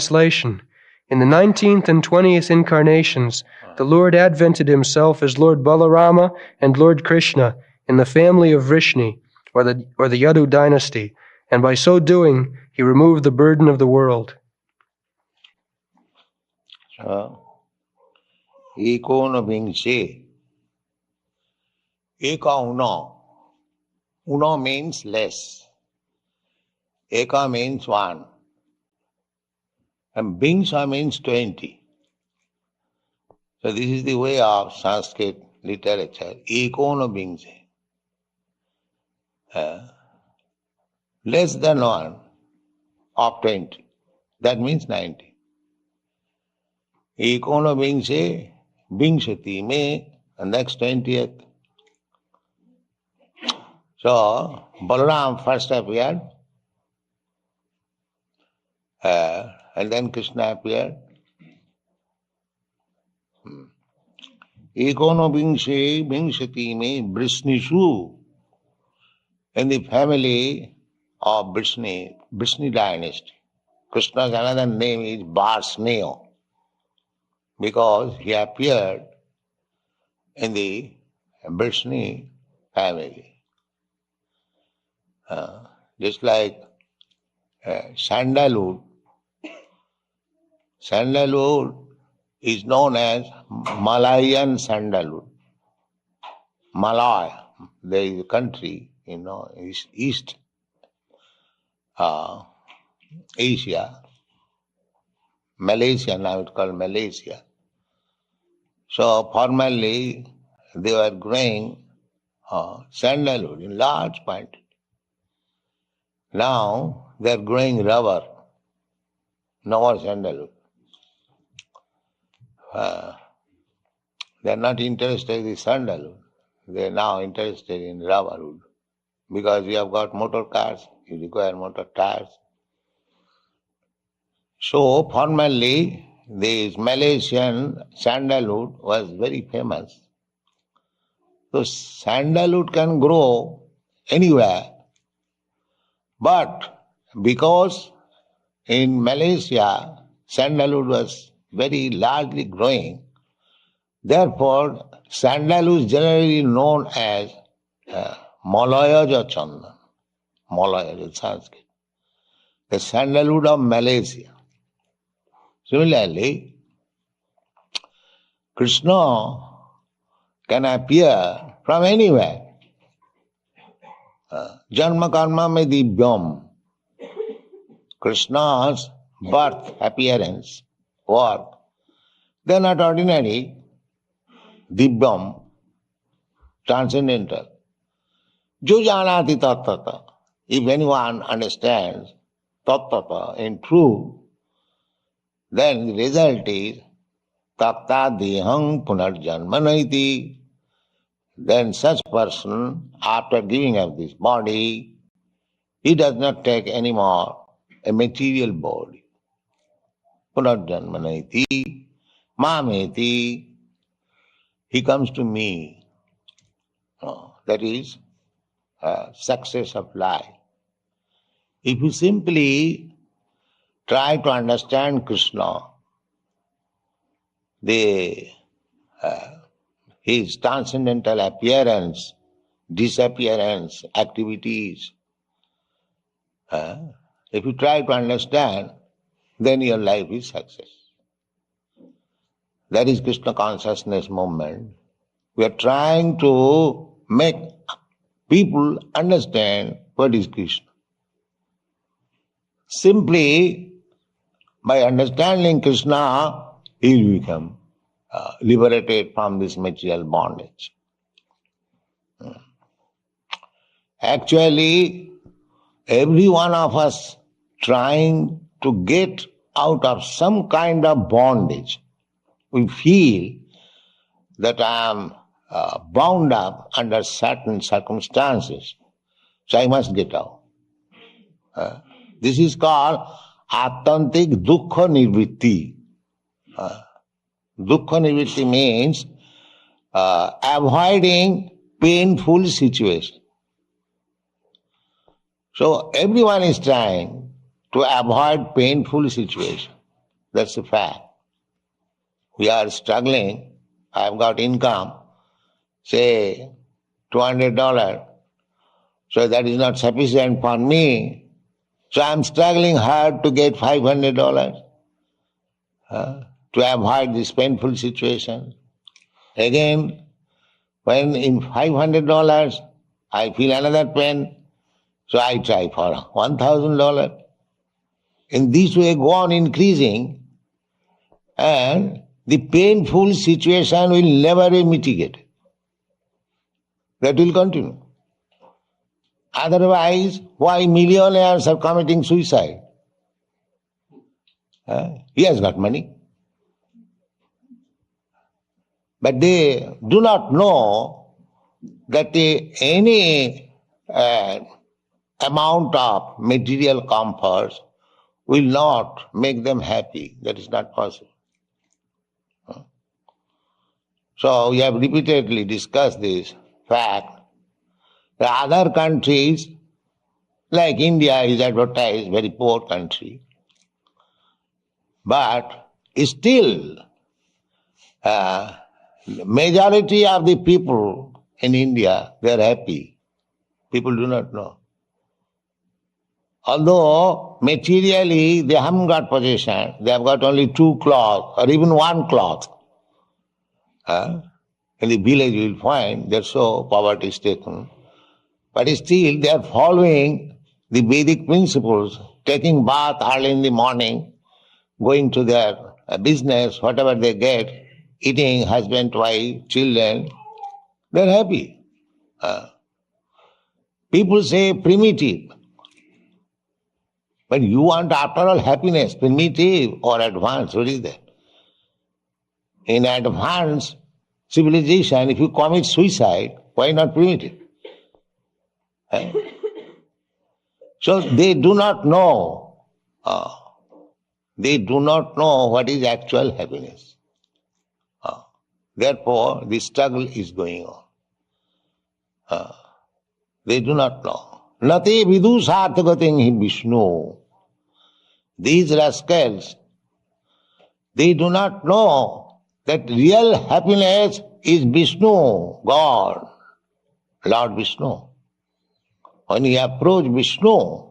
Translation. In the 19th and 20th incarnations, the Lord advented himself as Lord Balarama and Lord Krishna in the family of Vrishni, or the Yadu dynasty, and by so doing, he removed the burden of the world. Ikono Bingse. Eka uno. Uno means less. Eka means one. And Bingsa means 20. So this is the way of Sanskrit literature. Ikono Bingse. Less than one of 20. That means 90. Ikono Bingse, Bingshati me, and next 20th. So, Balaram first appeared, and then Krishna appeared. Ikono Bingse, Bingshati me, Vrishnishu, in the family of Vrishni dynasty. Krishna's another name is Varsneo, because he appeared in the Vrishni family. Just like sandalwood. Sandalwood is known as Malayan sandalwood. Malaya, there is a country, East Asia, Malaysia, now it's called Malaysia. So formerly they were growing sandalwood in large quantity. Now they are growing rubber, no more sandalwood. They are not interested in sandalwood. They are now interested in rubber wood. Because we have got motor cars, you require motor tires. So formerly this Malaysian sandalwood was very famous. So sandalwood can grow anywhere. But because in Malaysia sandalwood was very largely growing, therefore sandalwood is generally known as Malayaja Chandan. Malaya is Sanskrit. The sandalwood of Malaysia. Similarly, Krishna can appear from anywhere. Janma karma me divyam. Krishna's birth, appearance, work, they are not ordinary. Divyam, transcendental. Jo janati tattata. If anyone understands tattata in truth, then the result is tatta dehang punarjanmanaiti. Then such person, after giving up this body, he does not take any more a material body. Punarjanmanaiti, mameti, he comes to me. That is success of life. If you simply try to understand Krishna, his transcendental appearance, disappearance, activities, if you try to understand, then your life is success. That is Krishna consciousness movement. We are trying to make people understand what is Krishna. Simply by understanding Krishna, he will become liberated from this material bondage. Actually, every one of us trying to get out of some kind of bondage. We feel that I am bound up under certain circumstances, so I must get out. This is called Attantik Dukkha Nivritti. Dukkha Nivritti means avoiding painful situation. So everyone is trying to avoid painful situation. That's a fact. We are struggling. I have got income, say $200. So that is not sufficient for me. So I am struggling hard to get $500 to avoid this painful situation. Again, when in $500 I feel another pain, so I try for $1,000. In this way go on increasing, and the painful situation will never be mitigated. That will continue. Otherwise, why millionaires are committing suicide? He has got money. But they do not know that any amount of material comforts will not make them happy. That is not possible. So we have repeatedly discussed this fact. The other countries, like India is advertised very poor country, but still majority of the people in India, they are happy. People do not know. Although materially they haven't got possession, they have got only 2 cloths or even 1 cloth. In the village you will find they're so poverty stricken. But still they are following the Vedic principles, taking bath early in the morning, going to their business, whatever they get, eating, husband, wife, children, they're happy. People say primitive. But you want after all happiness, primitive or advanced, what is that? In advanced civilization, if you commit suicide, why not primitive? So they do not know. They do not know what is actual happiness. Therefore, the struggle is going on. They do not know. Nati vidu sarthagatin hi Vishnu. These rascals, they do not know that real happiness is Vishnu, God, Lord Vishnu. When you approach Vishnu,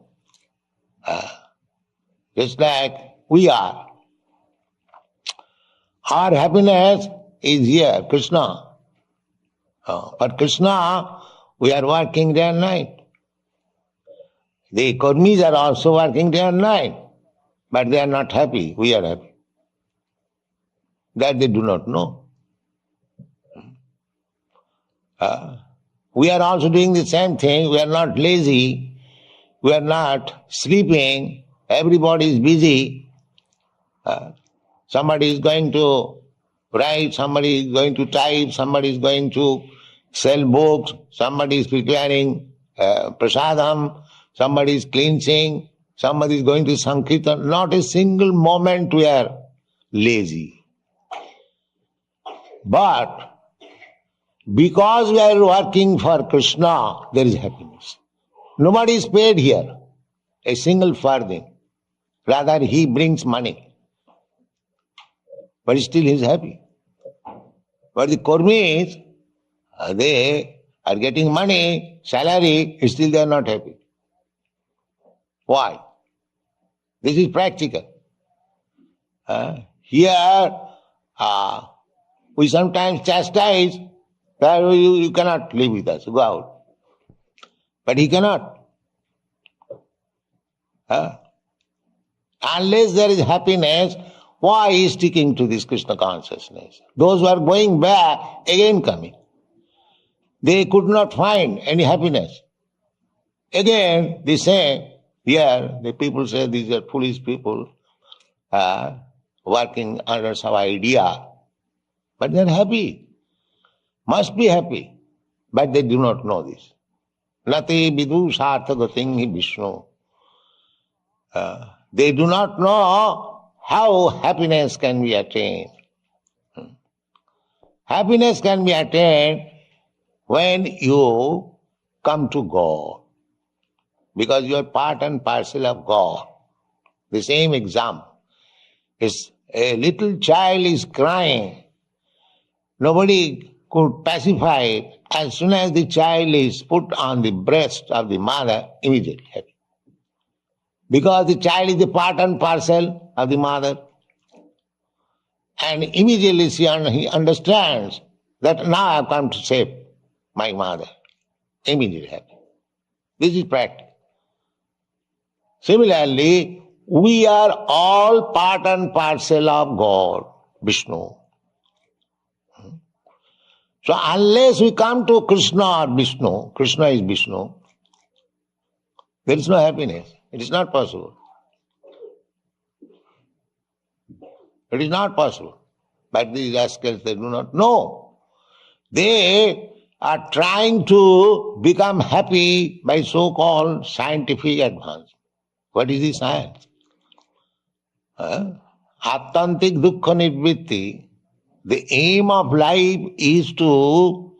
just like we are, our happiness is here, Krishna. For Krishna, we are working day and night. The karmis are also working day and night, but they are not happy. We are happy. That they do not know. We are also doing the same thing. We are not lazy. We are not sleeping. Everybody is busy. Somebody is going to write, somebody is going to type, somebody is going to sell books, somebody is preparing prasadam, somebody is cleansing, somebody is going to Sankirtan. Not a single moment we are lazy. But because we are working for Krishna, there is happiness. Nobody is paid here a single farthing. Rather, he brings money. But still he is happy. But the Kurmis, they are getting money, salary, still they are not happy. Why? This is practical. Here, we sometimes chastise that you cannot live with us, go out. But he cannot. Unless there is happiness, why he is sticking to this Krishna consciousness? Those who are going back, again coming. They could not find any happiness. Again, they say, here, the people say these are foolish people working under some idea. But they are happy. Must be happy. But they do not know this. Nati vidu sarthagatin hi Vishnu. They do not know how happiness can be attained. Happiness can be attained when you come to God. Because you are part and parcel of God. The same example. A little child is crying. Nobody could pacify it. As soon as the child is put on the breast of the mother, immediately happy. Because the child is a part and parcel of the mother. And immediately he understands that now I have come to save my mother. Immediately happy. This is practice. Similarly, we are all part and parcel of God, Vishnu. So unless we come to Krishna or Vishnu, Krishna is Vishnu, there is no happiness. It is not possible. It is not possible. But these rascals, they do not know. They are trying to become happy by so-called scientific advance. What is the science? Attantik dukkha nivritti. The aim of life is to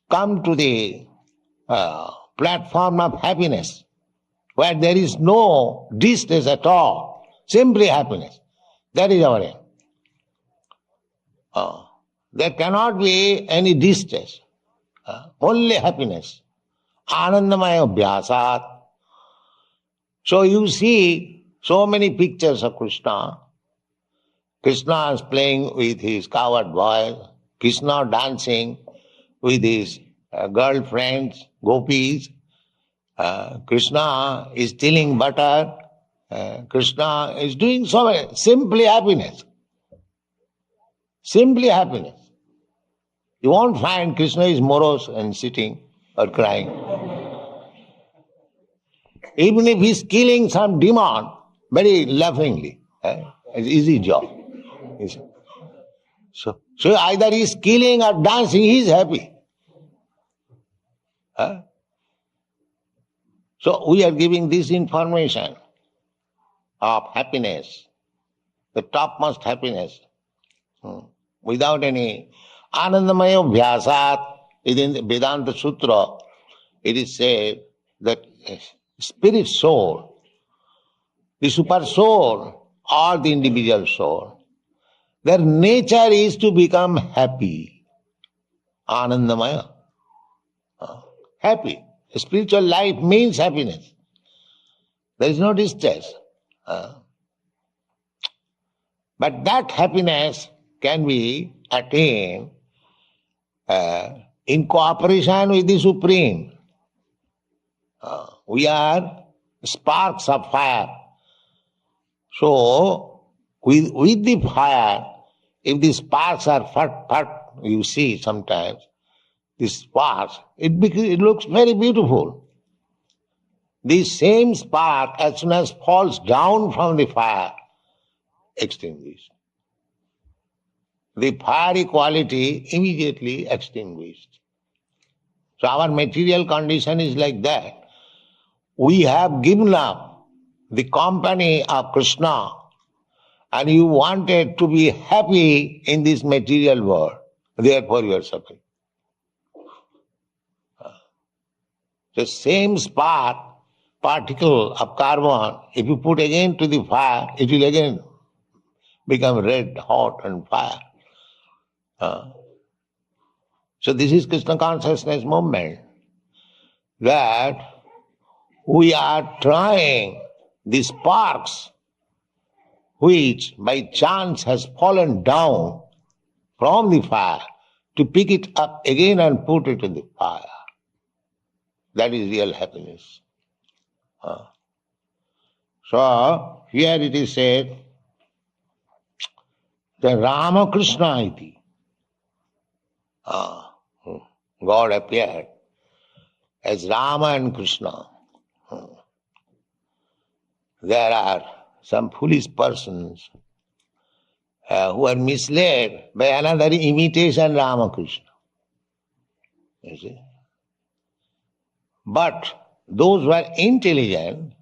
come to the platform of happiness, where there is no distress at all, simply happiness. That is our aim. There cannot be any distress, only happiness. Anandamaya abhyasat. So you see so many pictures of Krishna. Krishna is playing with his cowherd boys, Krishna dancing with his girlfriends, gopis, Krishna is stealing butter, Krishna is doing so many, simply happiness. Simply happiness. You won't find Krishna is morose and sitting or crying. Even if he's killing some demon, very laughingly, it's an easy job. So either he's killing or dancing, he's happy. So we are giving this information of happiness, the topmost happiness, without any Anandamaya Vyasat. In the Vedanta Sutra, it is said that spirit soul, the super soul or the individual soul, their nature is to become happy. Anandamaya. Happy. Spiritual life means happiness. There is no distress. But that happiness can be attained in cooperation with the Supreme. We are sparks of fire. So, with the fire, if the sparks are fat, you see sometimes, the sparks, it looks very beautiful. The same spark, as soon as falls down from the fire, extinguished. The fiery quality immediately extinguished. So our material condition is like that. We have given up the company of Krishna and you wanted to be happy in this material world. Therefore you are suffering. The same spark, particle of carbon, if you put again to the fire, it will again become red, hot and fire. So this is Krishna consciousness movement, that we are trying the sparks which by chance has fallen down from the fire to pick it up again and put it in the fire. That is real happiness. So here it is said that Rama Krishna iti. God appeared as Rama and Krishna. There are some foolish persons who are misled by another imitation Ramakrishna. You see? But those who are intelligent,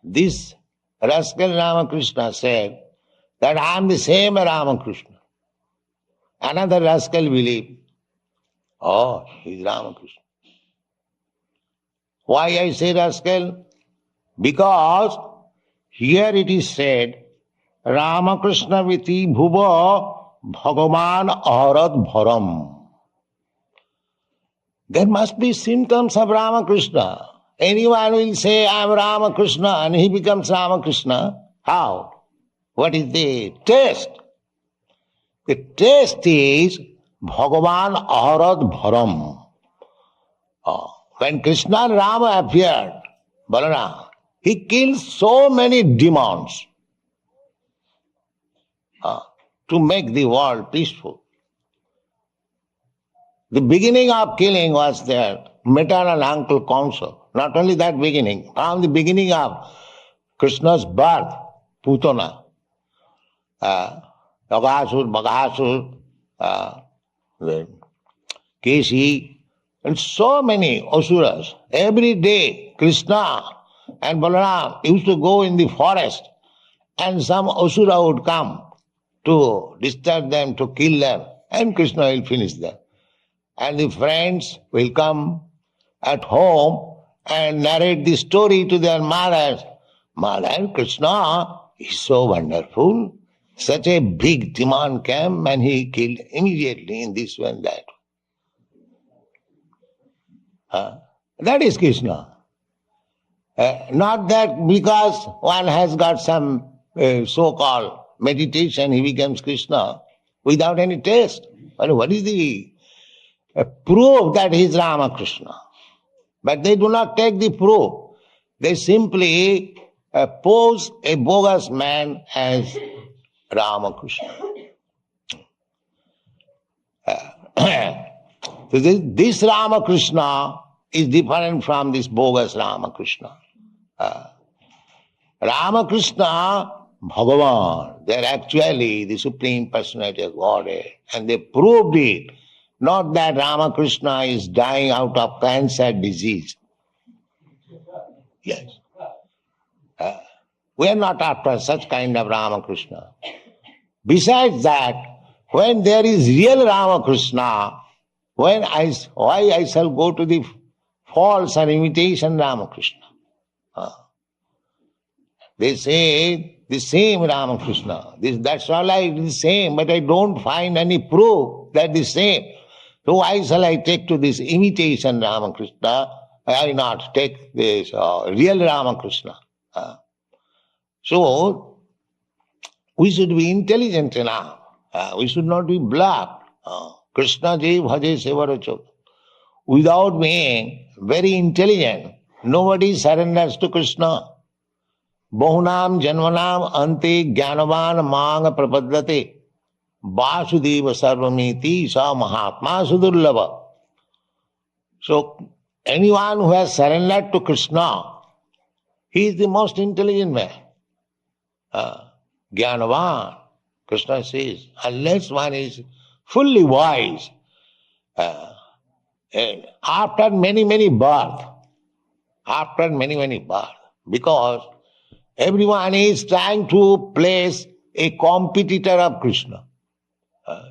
this rascal Ramakrishna said that I am the same Ramakrishna. Another rascal believed, oh, he is Ramakrishna. Why I say rascal? Because here it is said Ramakrishna viti bhuva bhagavan aharat bharam. There must be symptoms of Ramakrishna. Anyone will say, I am Ramakrishna, and he becomes Ramakrishna. How? What is the taste? The taste is Bhagavan aharat bharam. When Krishna and Rama appeared, Balarama, he killed so many demons to make the world peaceful. The beginning of killing was their maternal uncle council. Not only that beginning, from the beginning of Krishna's birth, Putana, Nagasur, Baghasur, Kesi, and so many asuras. Every day Krishna and Balaram used to go in the forest and some asura would come to disturb them, to kill them, and Krishna will finish them. And the friends will come at home and narrate the story to their mothers. Mother, Krishna is so wonderful. Such a big demon came and he killed immediately in this way and that. That is Krishna. Not that because one has got some so-called meditation, he becomes Krishna without any taste. But what is the proof that he is Ramakrishna? But they do not take the proof. They simply pose a bogus man as Ramakrishna. So this Ramakrishna is different from this bogus Ramakrishna. Ramakrishna, Bhagavan, they are actually the Supreme Personality of Godhead, and they proved it. Not that Ramakrishna is dying out of cancer disease. Yes. We are not after such kind of Ramakrishna. Besides that, when there is real Ramakrishna, why I shall go to the false or imitation Ramakrishna? They say the same Ramakrishna. That's all the same, but I don't find any proof that the same. So why shall I take to this imitation Ramakrishna? I not take this real Ramakrishna. So we should be intelligent enough. We should not be blind. Krishna ji bhaje sevaracho. Without being very intelligent, nobody surrenders to Krishna. Bahunam janvanam ante jnanavan mang prapaddate. Vasudeva sarvamiti sa mahatma sudurlava. So anyone who has surrendered to Krishna, he is the most intelligent man. Jnanavan, Krishna says, unless one is fully wise, after many births, because everyone is trying to place a competitor of Krishna.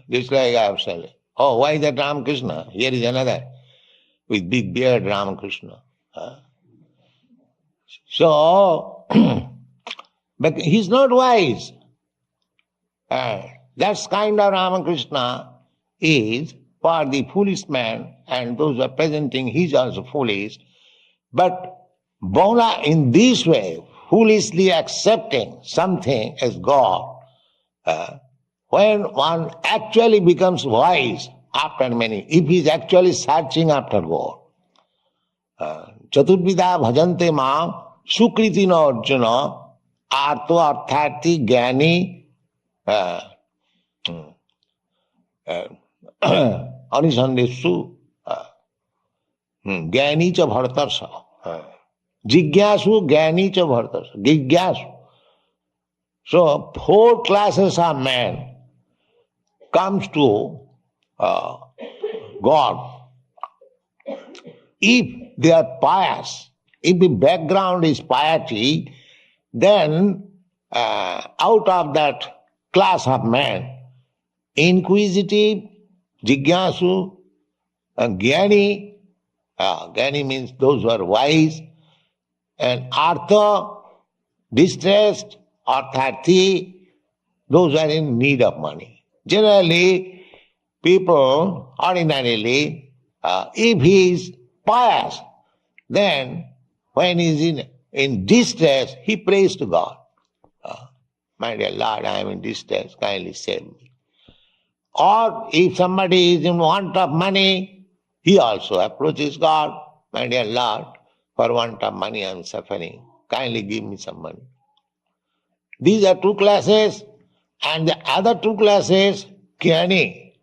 Just like I have said, oh, why is that Ramakrishna? Here is another with big beard Ramakrishna. So, but he's not wise. That kind of Ramakrishna is for the foolish man, and those who are presenting he's also foolish. But Bona in this way, foolishly accepting something as God, when one actually becomes wise after many, if he is actually searching after God. Chaturvida bhajante mam sukriti na arjuna arto arthati jnani anisandeshu jnani cha bhartarsa jigyasu jnani cha bhartarsa jigyasu. So 4 classes of men comes to God. If they are pious, if the background is piety, then out of that class of men, inquisitive, jigyasu, and jnani, jnani means those who are wise, and artha, distressed, arthati, those who are in need of money. Generally, people ordinarily, if he is pious, then when he is in distress, he prays to God. My dear Lord, I am in distress, kindly save me. Or if somebody is in want of money, he also approaches God. My dear Lord, for want of money I am suffering. Kindly give me some money. These are two classes, and the other two classes, Kyani,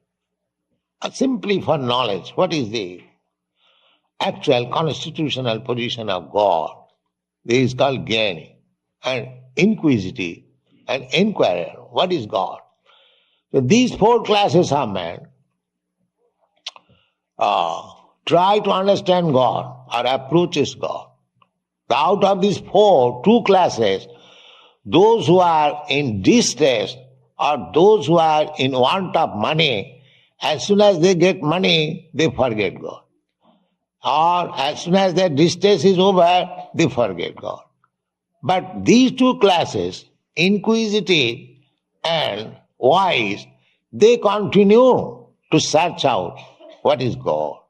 are simply for knowledge. What is the actual constitutional position of God? This is called Jnani, and inquisitive, and inquirer. What is God? So these four classes of man try to understand God or approaches God. Out of these four, two classes, those who are in distress or those who are in want of money, as soon as they get money, they forget God. Or as soon as their distress is over, they forget God. But these two classes, inquisitive and wise, they continue to search out what is God.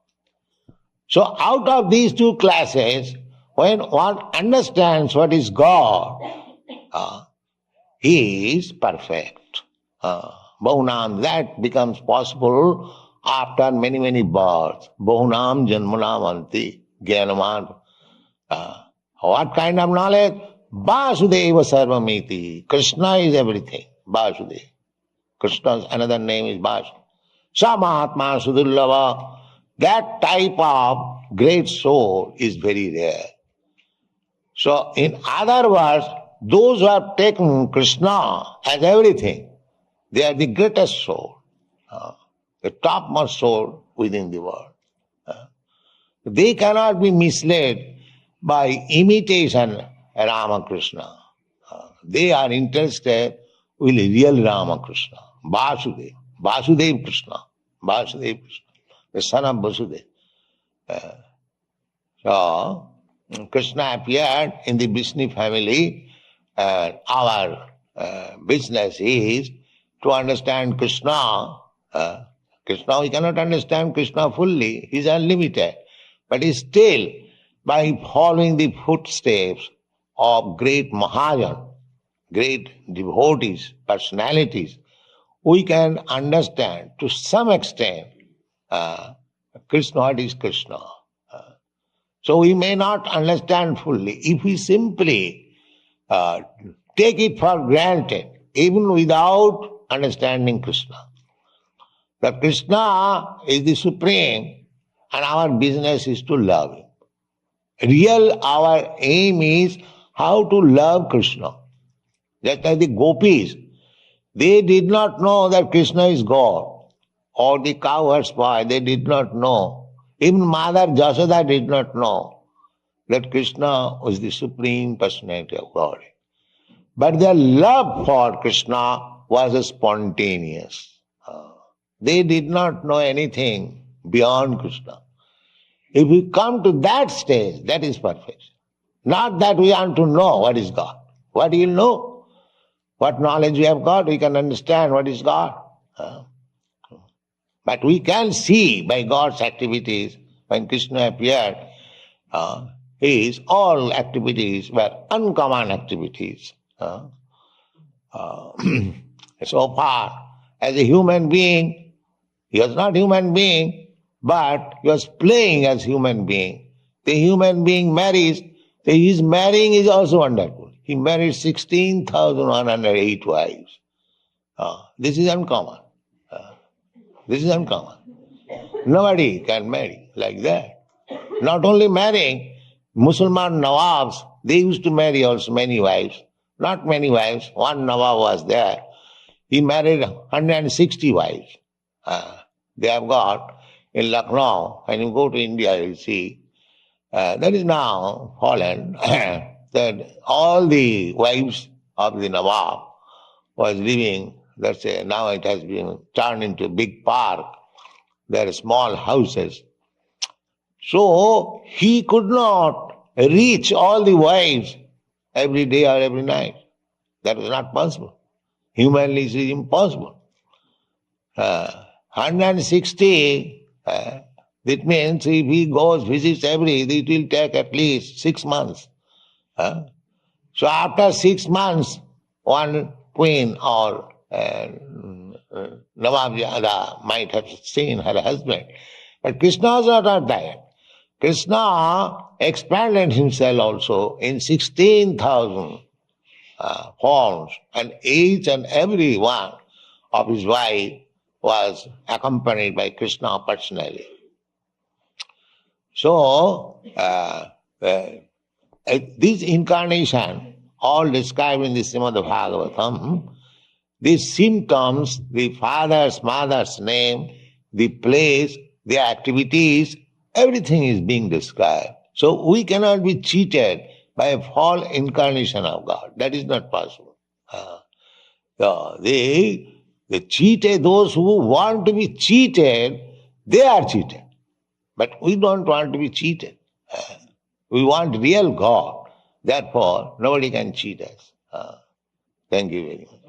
So out of these two classes, when one understands what is God, he is perfect. Bahunam, that becomes possible after many, many births. Bahunam janmanam anti jnanaman. What kind of knowledge? Vasudeva sarvamiti. Krishna is everything. Vasudeva. Krishna's another name is Vasu. Samahatma sudullava. That type of great soul is very rare. So, in other words, those who have taken Krishna as everything, they are the greatest soul, the topmost soul within the world. They cannot be misled by imitation Ramakrishna. They are interested with real Ramakrishna, Vasudeva, Vasudeva Krishna, Vasudeva Krishna, the son of Vasudeva. So, Krishna appeared in the Vishnu family, and our business is to understand Krishna. Krishna, we cannot understand Krishna fully, he is unlimited. But still, by following the footsteps of great Mahajan, great devotees, personalities, we can understand to some extent Krishna, what is Krishna. So we may not understand fully. If we simply take it for granted, even without understanding Krishna, that Krishna is the supreme and our business is to love him. Our aim is how to love Krishna. Just like the gopis, they did not know that Krishna is God. Or the cowherds boy, they did not know. Even Mother Jasoda did not know that Krishna was the supreme personality of God. But their love for Krishna was spontaneous. They did not know anything beyond Krishna. If we come to that stage, that is perfect. Not that we want to know what is God. What do you know? What knowledge we have got, we can understand what is God. But we can see by God's activities, when Krishna appeared, his all activities were uncommon activities. So far, as a human being, he was not human being, but he was playing as human being. The human being marries, his marrying is also wonderful. He married 16,108 wives. This is uncommon. This is uncommon. Nobody can marry like that. Not only marrying, Muslim Nawabs, they used to marry also many wives. Not many wives, one Nawab was there. He married 160 wives. They have got in Lucknow, when you go to India, you will see, that is now fallen, that all the wives of the Nawab was living. That's now it has been turned into a big park. There are small houses. So he could not reach all the wives every day or every night. That was not possible. Humanly it is impossible. 160, that means if he goes, visits it will take at least 6 months. So after 6 months, one queen or Navamyada might have seen her husband. But Krishna was not that. Krishna expanded himself also in 16,000 forms, and each and every one of his wife was accompanied by Krishna personally. So, this incarnation, all described in the Srimad Bhagavatam, these symptoms, the father's, mother's name, the place, the activities, everything is being described. So we cannot be cheated by a false incarnation of God. That is not possible. The cheated, those who want to be cheated, they are cheated. But we don't want to be cheated. We want real God. Therefore, nobody can cheat us. Thank you very much.